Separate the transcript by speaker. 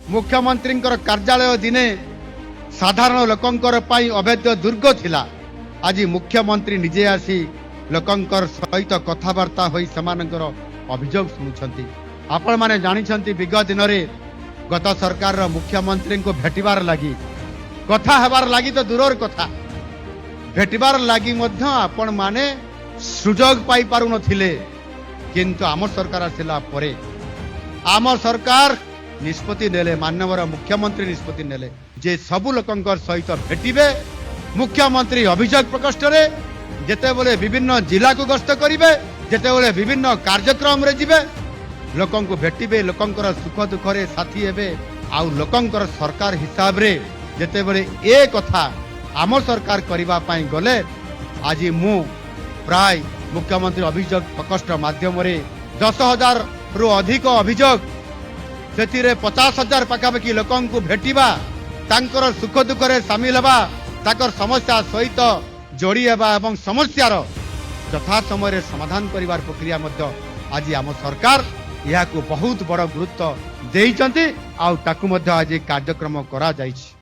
Speaker 1: मुख्यमंत्री कार्यालय दिने साधारण लोकंकर पाई अवैध दुर्ग थिला। आज मुख्यमंत्री निजे आसी लोकंकर सहित कथबार्ता होई समानकर अभियोग शुणुछंती। आपण माने जानिछंती विगत दिन रे गत सरकार मुख्यमंत्री को भेटिबार लगी कथा हेबार लगी तो दूरर कथा भेटिबार लगी मध्य आपण माने सुजोग पाई पारु नथिले। किंतु आम सरकार आसिला परे आम सरकार निष्पत्ति नेले, माननीय मुख्यमंत्री निष्पत्ति नेले जे सबु लोकंकर सहित भेटिबे। मुख्यमंत्री अभियोग प्रकोष्ठ रे जेते बोले विभिन्न जिला को गस्त करिवे, जेते बोले विभिन्न कार्यक्रम रे जिवे, लोकं को भेटिबे, लोकंकर सुख दुख रे साथी हेबे। आउ लोकंकर सरकार हिसाब रे जेते बोले ए कथा आम सरकार करिबा पाई गले। आज मु प्राय मुख्यमंत्री अभियोग प्रकोष्ठ माध्यम रे 10,000 रु अधिक अभियोग से 50,000 पाखापाखि लोकं को भेटिबा, तांकर सुख दुख रे सामिल हेबा, ताकर समस्या सहित जोड़ी हेबा एवं समस्यार यथा समय समाधान करिवार प्रक्रिया मध्य आज आम सरकार यह बहुत बड़ गुरुत्व देइचंती। आउ ताकु मध्य आज कार्यक्रम करा जाइछि।